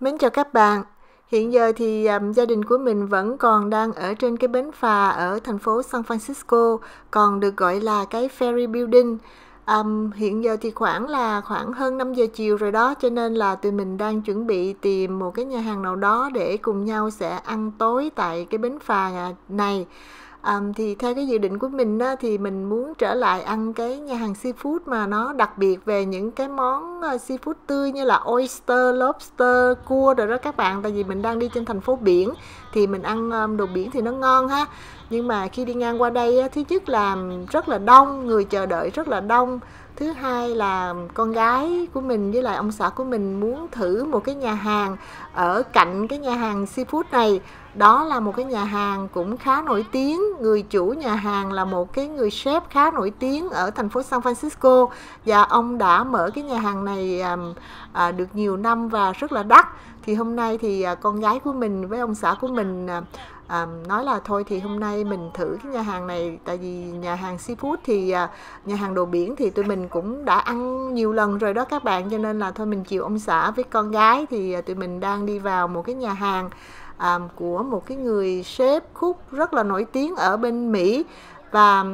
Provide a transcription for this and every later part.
Mến chào các bạn. Hiện giờ thì gia đình của mình vẫn còn đang ở trên cái bến phà ở thành phố San Francisco, còn được gọi là cái Ferry Building. Hiện giờ thì khoảng hơn 5 giờ chiều rồi đó, cho nên là tụi mình đang chuẩn bị tìm một cái nhà hàng nào đó để cùng nhau sẽ ăn tối tại cái bến phà này. Thì theo cái dự định của mình á, thì mình muốn trở lại ăn cái nhà hàng seafood mà nó đặc biệt về những cái món seafood tươi như là oyster, lobster, cua rồi đó các bạn. Tại vì mình đang đi trên thành phố biển thì mình ăn đồ biển thì nó ngon ha. Nhưng mà khi đi ngang qua đây á, thứ nhất là rất là đông, người chờ đợi rất là đông. Thứ hai là con gái của mình với lại ông xã của mình muốn thử một cái nhà hàng ở cạnh cái nhà hàng seafood này. Đó là một cái nhà hàng cũng khá nổi tiếng. Người chủ nhà hàng là một cái người chef khá nổi tiếng ở thành phố San Francisco. Và ông đã mở cái nhà hàng này được nhiều năm và rất là đắt. Thì hôm nay thì con gái của mình với ông xã của mình nói là thôi thì hôm nay mình thử cái nhà hàng này. Tại vì nhà hàng seafood thì nhà hàng đồ biển thì tụi mình cũng đã ăn nhiều lần rồi đó các bạn. Cho nên là thôi mình chiều ông xã với con gái thì tụi mình đang đi vào một cái nhà hàng của một cái người sếp cook rất là nổi tiếng ở bên Mỹ. Và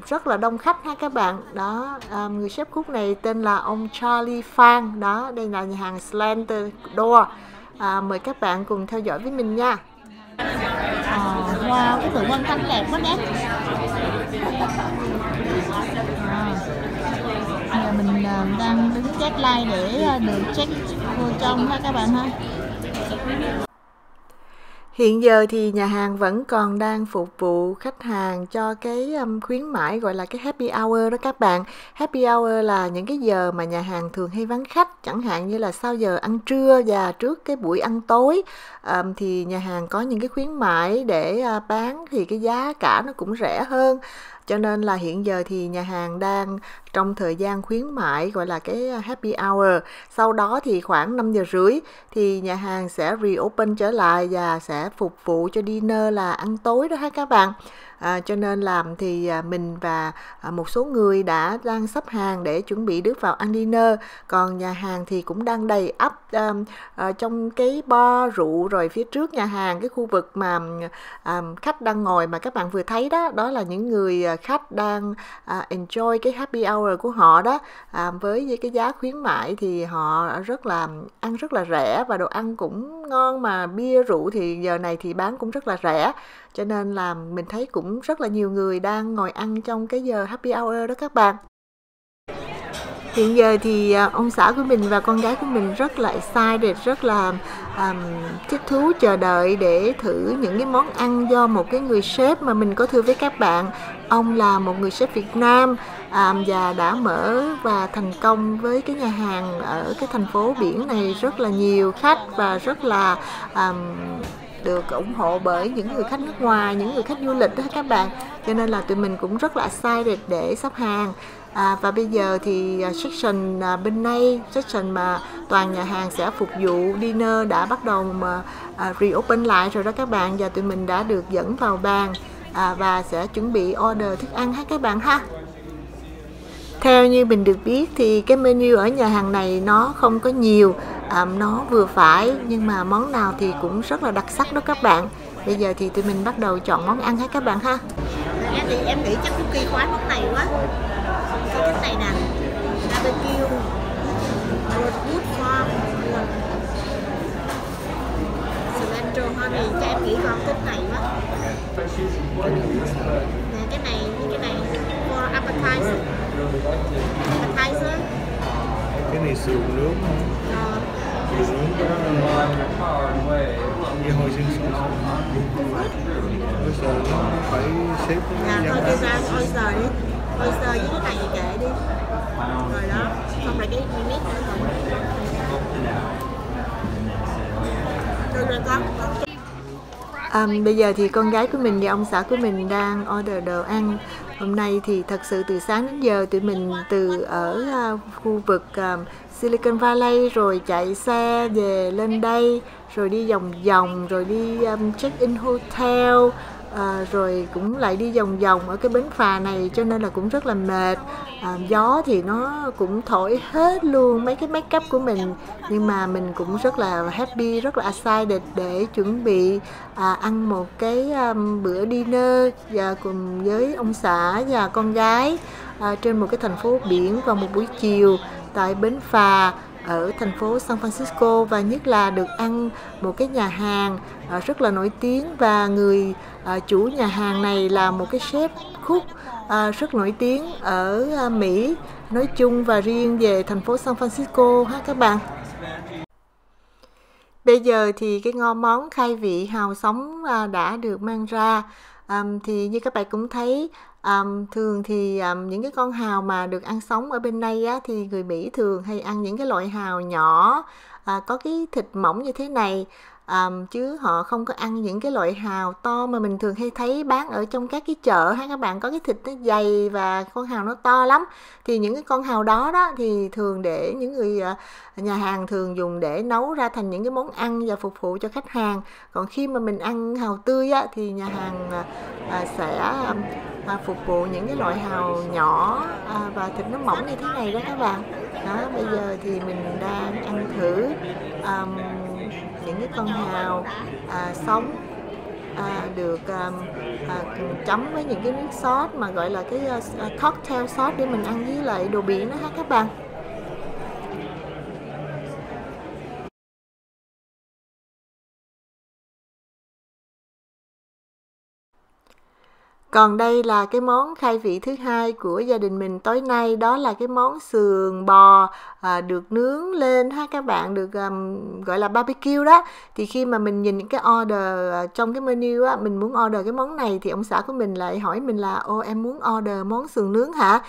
rất là đông khách ha các bạn. Đó, người sếp cook này tên là ông Charlie Fang. Đó, đây là nhà hàng Slanted Door. Mời các bạn cùng theo dõi với mình nha. Wow, cái tượng Vân Khánh đẹp quá nè. Giờ mình đang đứng deadline để được check vô trong ha các bạn ha. Hiện giờ thì nhà hàng vẫn còn đang phục vụ khách hàng cho cái khuyến mãi gọi là cái happy hour đó các bạn. Happy hour là những cái giờ mà nhà hàng thường hay vắng khách, chẳng hạn như là sau giờ ăn trưa và trước cái buổi ăn tối. Thì nhà hàng có những cái khuyến mãi để bán thì cái giá cả nó cũng rẻ hơn. Cho nên là hiện giờ thì nhà hàng đang trong thời gian khuyến mãi gọi là cái happy hour. Sau đó thì khoảng 5 giờ rưỡi thì nhà hàng sẽ reopen trở lại và sẽ phục vụ cho dinner là ăn tối đó ha các bạn. Cho nên là thì mình và một số người đang sắp hàng để chuẩn bị bước vào ăn dinner. Còn nhà hàng thì cũng đang đầy ắp trong cái bar rượu, rồi phía trước nhà hàng cái khu vực mà khách đang ngồi mà các bạn vừa thấy đó, đó là những người khách đang enjoy cái happy hour của họ đó. Với cái giá khuyến mãi thì họ ăn rất là rẻ và đồ ăn cũng ngon, mà bia rượu thì giờ này thì bán cũng rất là rẻ. Cho nên là mình thấy cũng rất là nhiều người đang ngồi ăn trong cái giờ happy hour đó các bạn. Hiện giờ thì ông xã của mình và con gái của mình rất là excited, rất là thích thú chờ đợi để thử những cái món ăn do một cái người sếp mà mình có thưa với các bạn. Ông là một người sếp Việt Nam và đã mở và thành công với cái nhà hàng ở cái thành phố biển này, rất là nhiều khách và rất là được ủng hộ bởi những người khách nước ngoài, những người khách du lịch đó các bạn. Cho nên là tụi mình cũng rất là excited để sắp hàng. Và bây giờ thì section bên đây, section mà toàn nhà hàng sẽ phục vụ dinner đã bắt đầu mà reopen lại rồi đó các bạn. Và tụi mình đã được dẫn vào bàn và sẽ chuẩn bị order thức ăn ha các bạn ha. Theo như mình được biết thì cái menu ở nhà hàng này nó không có nhiều, nó vừa phải, nhưng mà món nào thì cũng rất là đặc sắc đó các bạn. Bây giờ thì tụi mình bắt đầu chọn món ăn ha các bạn ha. Em nghĩ chắc Cookie khoái món này quá. Cái này nè, barbecue, wood farm, cilantro honey, cho em nghĩ con thích này quá. Nè cái này với cái này for appetizer. Cái này sườn nướng sườn nướng cái đó như hồi xương sườn oyster nó phải xếp thôi cho ra oyster đi, oyster với cái này kệ đi rồi đó, xong rồi cái mix rồi con. Bây giờ thì con gái của mình và ông xã của mình đang order đồ ăn. Hôm nay thì thật sự từ sáng đến giờ tụi mình từ ở khu vực Silicon Valley rồi chạy xe về lên đây, rồi đi vòng vòng, rồi đi check-in hotel, rồi cũng lại đi vòng vòng ở cái bến phà này, cho nên là cũng rất là mệt. Gió thì nó cũng thổi hết luôn mấy cái make up của mình, nhưng mà mình cũng rất là happy, rất là excited để chuẩn bị ăn một cái bữa dinner và cùng với ông xã và con gái trên một cái thành phố biển vào một buổi chiều tại bến phà ở thành phố San Francisco, và nhất là được ăn một cái nhà hàng rất là nổi tiếng, và người chủ nhà hàng này là một cái chef cook rất nổi tiếng ở Mỹ nói chung và riêng về thành phố San Francisco ha các bạn. Bây giờ thì cái món khai vị hàu sống đã được mang ra. Thì như các bạn cũng thấy, thường thì những cái con hàu mà được ăn sống ở bên đây á, thì người Mỹ thường hay ăn những cái loại hàu nhỏ có cái thịt mỏng như thế này, chứ họ không có ăn những cái loại hàu to mà mình thường hay thấy bán ở trong các cái chợ ha các bạn, có cái thịt nó dày và con hàu nó to lắm. Thì những cái con hàu đó thì thường để những người nhà hàng thường dùng để nấu ra thành những cái món ăn và phục vụ cho khách hàng. Còn khi mà mình ăn hàu tươi á, thì nhà hàng sẽ phục vụ những cái loại hàu nhỏ và thịt nó mỏng như thế này đó các bạn. Đó, bây giờ thì mình đang ăn thử những cái con hàu sống được chấm với những cái nước sốt mà gọi là cái cocktail sauce để mình ăn với lại đồ biển đó ha các bạn. Còn đây là cái món khai vị thứ hai của gia đình mình tối nay, đó là cái món sườn bò được nướng lên ha các bạn, được gọi là barbecue đó. Thì khi mà mình nhìn cái order trong cái menu á, mình muốn order cái món này thì ông xã của mình lại hỏi mình là ô em muốn order món sườn nướng hả?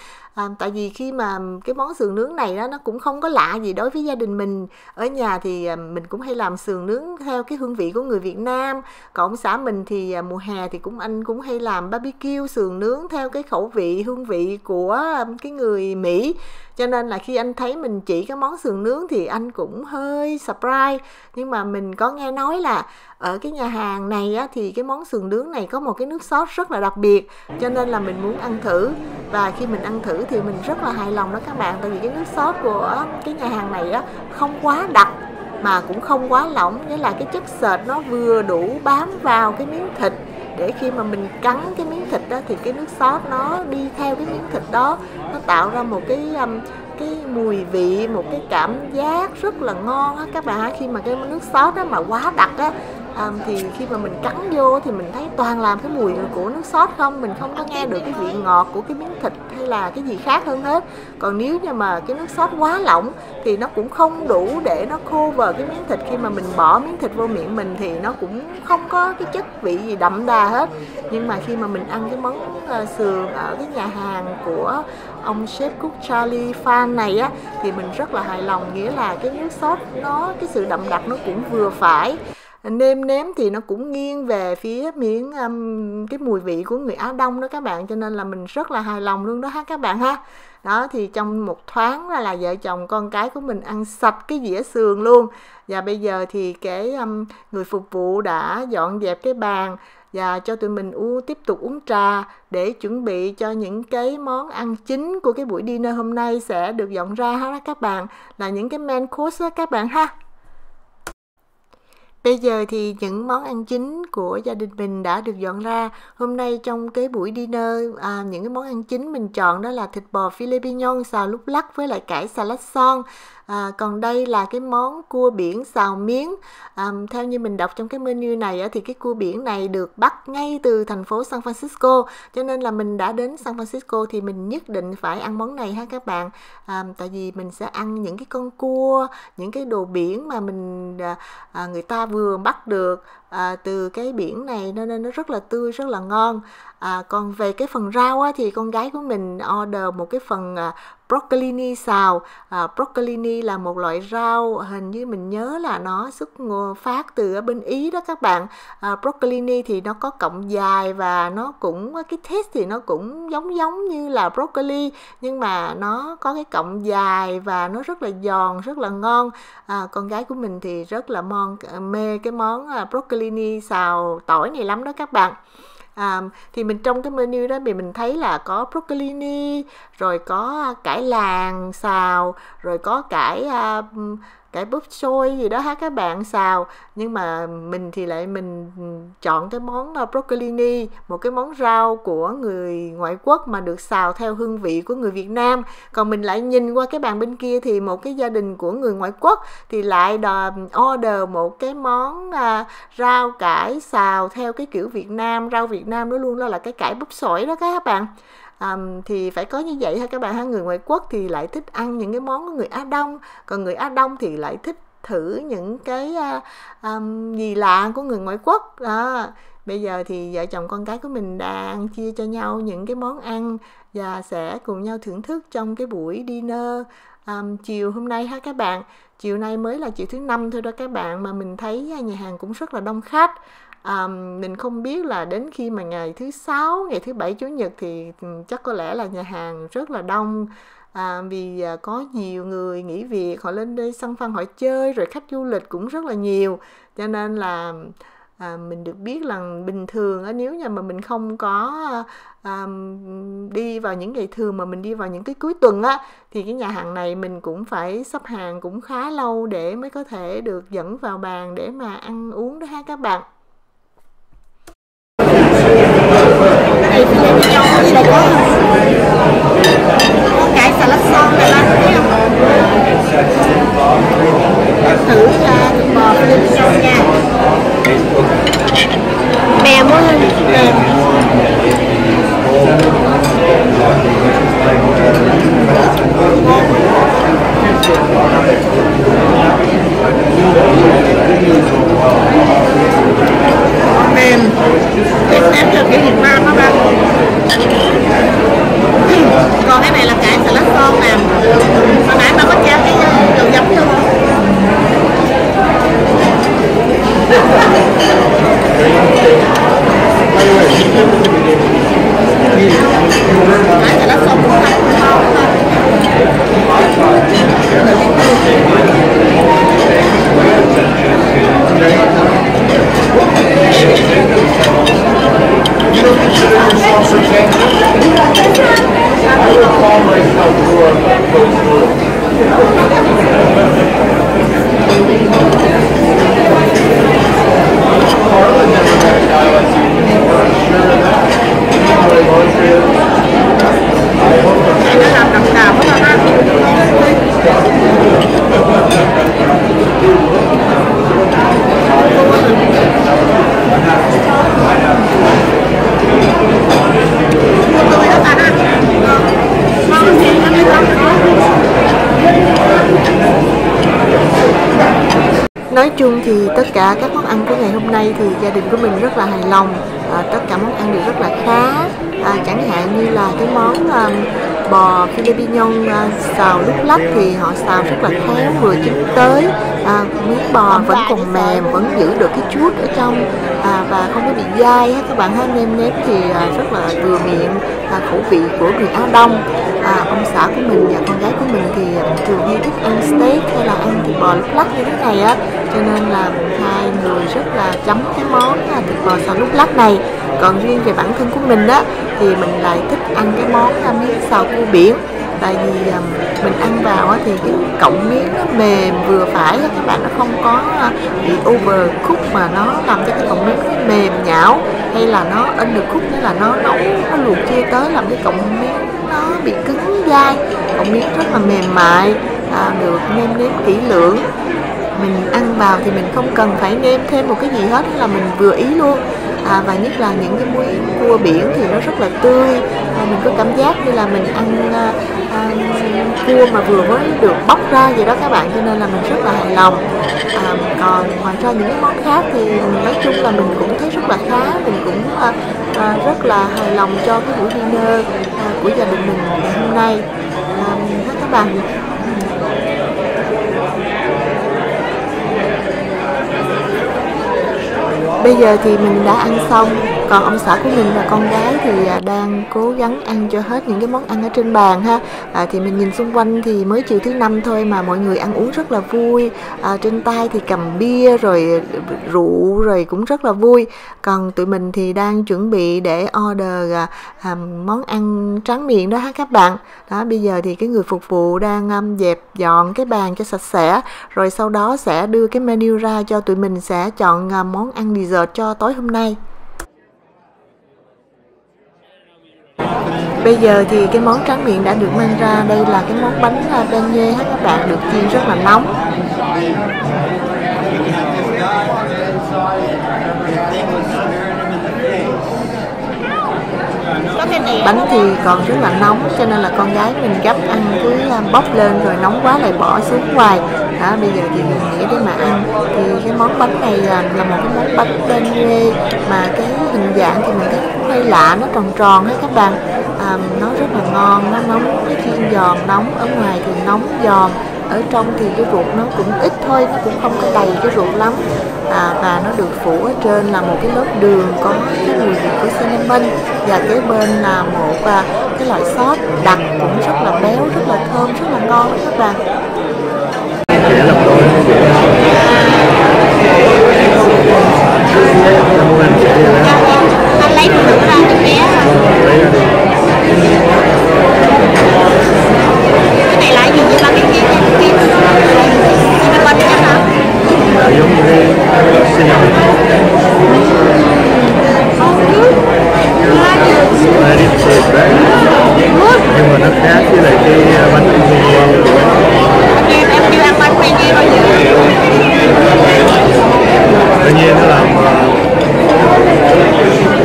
Tại vì khi mà cái món sườn nướng này đó nó cũng không có lạ gì đối với gia đình mình. Ở nhà thì mình cũng hay làm sườn nướng theo cái hương vị của người Việt Nam. Còn ông xã mình thì mùa hè thì anh cũng hay làm barbecue sườn nướng theo cái khẩu vị hương vị của cái người Mỹ. Cho nên là khi anh thấy mình chỉ cái món sườn nướng thì anh cũng hơi surprise. Nhưng mà mình có nghe nói là ở cái nhà hàng này á, thì cái món sườn nướng này có một cái nước sốt rất là đặc biệt, cho nên là mình muốn ăn thử. Và khi mình ăn thử thì mình rất là hài lòng đó các bạn, tại vì cái nước sốt của cái nhà hàng này á, không quá đặc mà cũng không quá lỏng, nghĩa là cái chất xệt nó vừa đủ bám vào cái miếng thịt, để khi mà mình cắn cái miếng thịt đó thì cái nước sốt nó đi theo cái miếng thịt đó, nó tạo ra một cái mùi vị, một cái cảm giác rất là ngon á các bạn. Khi mà cái nước sốt đó mà quá đặc á, thì khi mà mình cắn vô thì mình thấy toàn làm cái mùi của nước sốt không, mình không có nghe được cái vị ngọt của cái miếng thịt hay là cái gì khác hơn hết. Còn nếu như mà cái nước sốt quá lỏng thì nó cũng không đủ để nó cover cái miếng thịt, khi mà mình bỏ miếng thịt vô miệng mình thì nó cũng không có cái chất vị gì đậm đà hết. Nhưng mà khi mà mình ăn cái món sườn ở cái nhà hàng của ông chef cook Charlie Phan này á, thì mình rất là hài lòng, nghĩa là cái nước sốt nó, cái sự đậm đặc nó cũng vừa phải, nêm nếm thì nó cũng nghiêng về phía miếng cái mùi vị của người Á Đông đó các bạn, cho nên là mình rất là hài lòng luôn đó ha các bạn ha. Đó, thì trong một thoáng là vợ chồng con cái của mình ăn sạch cái dĩa sườn luôn. Và bây giờ thì cái người phục vụ đã dọn dẹp cái bàn và cho tụi mình tiếp tục uống trà để chuẩn bị cho những cái món ăn chính của cái buổi dinner hôm nay sẽ được dọn ra ha các bạn, là những cái main course đó các bạn ha. Bây giờ thì những món ăn chính của gia đình mình đã được dọn ra. Hôm nay trong cái buổi dinner, những cái món ăn chính mình chọn đó là thịt bò filet mignon xào lúc lắc với lại cải xà lách son. Còn đây là cái món cua biển xào miếng. Theo như mình đọc trong cái menu này thì cái cua biển này được bắt ngay từ thành phố San Francisco, cho nên là mình đã đến San Francisco thì mình nhất định phải ăn món này ha các bạn. Tại vì mình sẽ ăn những cái con cua, những cái đồ biển mà người ta vừa bắt được từ cái biển này, nên nó rất là tươi, rất là ngon. Còn về cái phần rau thì con gái của mình order một cái phần broccolini xào. Broccolini là một loại rau, hình như mình nhớ là nó xuất phát từ ở bên Ý đó các bạn. Broccolini thì nó có cọng dài và nó cũng, cái taste thì nó cũng giống như là broccoli, nhưng mà nó có cái cọng dài và nó rất là giòn, rất là ngon. Con gái của mình thì rất là mê cái món broccolini xào tỏi này lắm đó các bạn. Thì mình trong cái menu đó mình thấy là có broccolini, rồi có cải làng xào, rồi có cải búp xôi gì đó ha các bạn xào. Nhưng mà mình thì mình chọn cái món broccolini, một cái món rau của người ngoại quốc mà được xào theo hương vị của người Việt Nam. Còn mình lại nhìn qua cái bàn bên kia thì một cái gia đình của người ngoại quốc thì lại order một cái món rau cải xào theo cái kiểu Việt Nam. Rau Việt Nam đó luôn, đó là cái cải búp sỏi đó các bạn. Thì phải có như vậy ha các bạn ha. Người ngoại quốc thì lại thích ăn những cái món của người Á Đông, còn người Á Đông thì lại thích thử những cái gì lạ của người ngoại quốc đó. Bây giờ thì vợ chồng con cái của mình đang chia cho nhau những cái món ăn và sẽ cùng nhau thưởng thức trong cái buổi dinner chiều hôm nay ha các bạn. Chiều nay mới là chiều thứ Năm thôi đó các bạn, mà mình thấy nhà hàng cũng rất là đông khách. Mình không biết là đến khi mà ngày thứ Sáu, ngày thứ Bảy, Chủ nhật thì chắc có lẽ là nhà hàng rất là đông, vì có nhiều người nghỉ việc, họ lên đây săn phân họ chơi, rồi khách du lịch cũng rất là nhiều. Cho nên là mình được biết là bình thường nếu như mà mình không có đi vào những ngày thường mà mình đi vào những cái cuối tuần thì cái nhà hàng này mình cũng phải xếp hàng cũng khá lâu để mới có thể được dẫn vào bàn để mà ăn uống đó ha các bạn. Đây thì là cho với lại có cải xà lách son này anh thấy không? Thử thịt bò Philippines nha. Mềm quá ha, mềm. Mềm, thịt em theo kiểu Việt Nam đó bạn. Còn cái này là cải xà lách son nè. Hồi nãy bà có cho cái đồ giấm vô không? Cải xà lách son cũng ngon ha. Nó làm đậm đà quá ha. Nói chung thì tất cả các món ăn của ngày hôm nay thì gia đình của mình rất là hài lòng. Tất cả món ăn đều rất là khá. Chẳng hạn như là cái món bò Philippines xào lúc lắc thì họ xào rất là khéo, vừa chín tới, miếng bò vẫn còn mềm, vẫn giữ được cái chuốt ở trong, và không có bị dai các bạn ha. Nêm nếm thì rất là vừa miệng, khẩu vị của người Á Đông. Ông xã của mình và con gái của mình thì thường hay thích ăn steak hay là ăn thịt bò lúc lắc như thế này cho nên là hai người rất là chấm cái món thịt bò xào lúc lắc này. Còn riêng về bản thân của mình thì mình lại thích ăn cái món miếng xào cua biển, tại vì mình ăn vào thì cái cọng miếng nó mềm vừa phải các bạn, nó không có bị overcook mà nó làm cho cái cọng miếng nó mềm nhão, hay là nó undercook, nghĩa là nó nấu, nó luộc chia tới làm cái cọng miếng nó bị cứng dai. Cọng miếng rất là mềm mại, được nêm nếm kỹ lưỡng. Mình ăn vào thì mình không cần phải nêm thêm một cái gì hết, là mình vừa ý luôn. Và nhất là những cái miếng cua biển thì nó rất là tươi, mình có cảm giác như là mình ăn cua mà vừa mới được bóc ra vậy đó các bạn, cho nên là mình rất là hài lòng. Còn ngoài ra những cái món khác thì nói chung là mình cũng thấy rất là khá, mình cũng rất là hài lòng cho cái buổi dinner của gia đình mình ngày hôm nay các bạn. Bây giờ thì mình đã ăn xong, Còn ông xã của mình và con gái thì đang cố gắng ăn cho hết những cái món ăn ở trên bàn ha. Thì mình nhìn xung quanh thì mới chiều thứ Năm thôi mà mọi người ăn uống rất là vui. Trên tay thì cầm bia rồi rượu rồi cũng rất là vui. Còn tụi mình thì đang chuẩn bị để order món ăn tráng miệng đó ha các bạn. Đó, bây giờ thì cái người phục vụ đang dẹp dọn cái bàn cho sạch sẽ, rồi sau đó sẽ đưa cái menu ra cho tụi mình sẽ chọn món ăn dessert cho tối hôm nay. Bây giờ thì cái món tráng miệng đã được mang ra. Đây là cái món bánh beignet ha các bạn, được chiên rất là nóng. Bánh thì còn rất là nóng cho nên là con gái mình gấp ăn cứ bốc lên rồi nóng quá lại bỏ xuống hoài. Đó, bây giờ thì mình nghĩ để mà ăn thì cái món bánh này là một cái món bánh beignet mà cái hình dạng thì mình thấy cũng hơi lạ, nó tròn tròn hết các bạn. Nó rất là ngon, nó nóng, cái chiên giòn nóng, ở ngoài thì nóng giòn, ở trong thì cái ruột nó cũng ít thôi, nó cũng không có đầy cái ruột lắm. Và nó được phủ ở trên là một cái lớp đường có cái mùi vị của cinnamon, và kế bên là một cái loại sốt đặc cũng rất là béo, rất là thơm, rất là ngon đó các bạn. Anh lấy thử ra cho bé. Cái này là gì vậy ba? Cái cinnamon chắc hả? Giống như cái cinnamon. Nhưng mà nó khác với lại cái bánh beignet. Em chưa ăn bánh beignet bao giờ. Beignet nó làm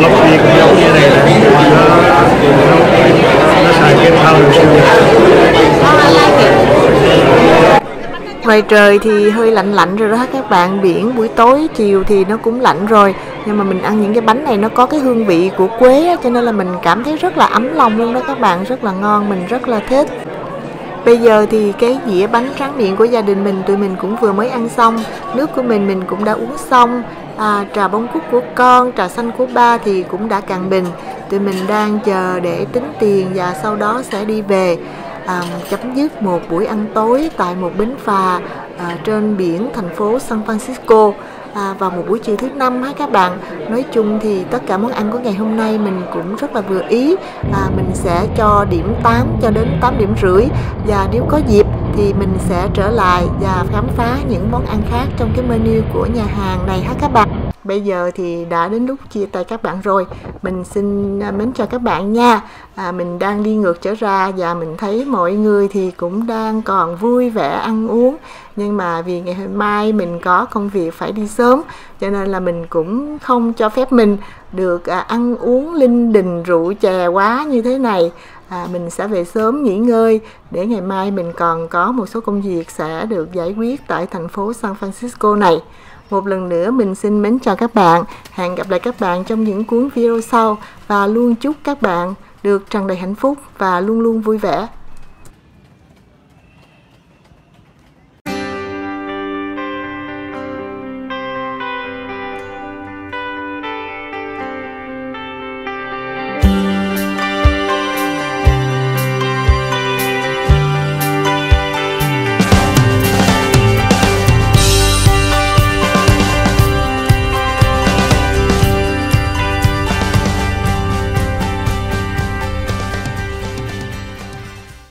lóc bia cũng giống như này nè, nó xài cái powder sugar. Ngoài trời thì hơi lạnh lạnh rồi đó các bạn, biển buổi tối chiều thì nó cũng lạnh rồi, nhưng mà mình ăn những cái bánh này nó có cái hương vị của quế cho nên là mình cảm thấy rất là ấm lòng luôn đó các bạn, rất là ngon, mình rất là thích. Bây giờ thì cái dĩa bánh tráng miệng của gia đình mình, tụi mình cũng vừa mới ăn xong, nước của mình cũng đã uống xong, trà bông cúc của con, trà xanh của ba thì cũng đã cạn bình. Tụi mình đang chờ để tính tiền và sau đó sẽ đi về. Chấm dứt một buổi ăn tối tại một bến phà trên biển thành phố San Francisco vào một buổi chiều thứ Năm ha các bạn. Nói chung thì tất cả món ăn của ngày hôm nay mình cũng rất là vừa ý. Mình sẽ cho điểm 8 cho đến 8 điểm rưỡi, và nếu có dịp thì mình sẽ trở lại và khám phá những món ăn khác trong cái menu của nhà hàng này ha các bạn. Bây giờ thì đã đến lúc chia tay các bạn rồi. Mình xin mến chào các bạn nha. Mình đang đi ngược trở ra và mình thấy mọi người thì cũng đang còn vui vẻ ăn uống. Nhưng mà vì ngày hôm mai mình có công việc phải đi sớm, cho nên là mình cũng không cho phép mình được ăn uống linh đình rượu chè quá như thế này. Mình sẽ về sớm nghỉ ngơi để ngày mai mình còn có một số công việc sẽ được giải quyết tại thành phố San Francisco này. Một lần nữa mình xin mến chào các bạn, hẹn gặp lại các bạn trong những cuốn video sau, và luôn chúc các bạn được tràn đầy hạnh phúc và luôn luôn vui vẻ.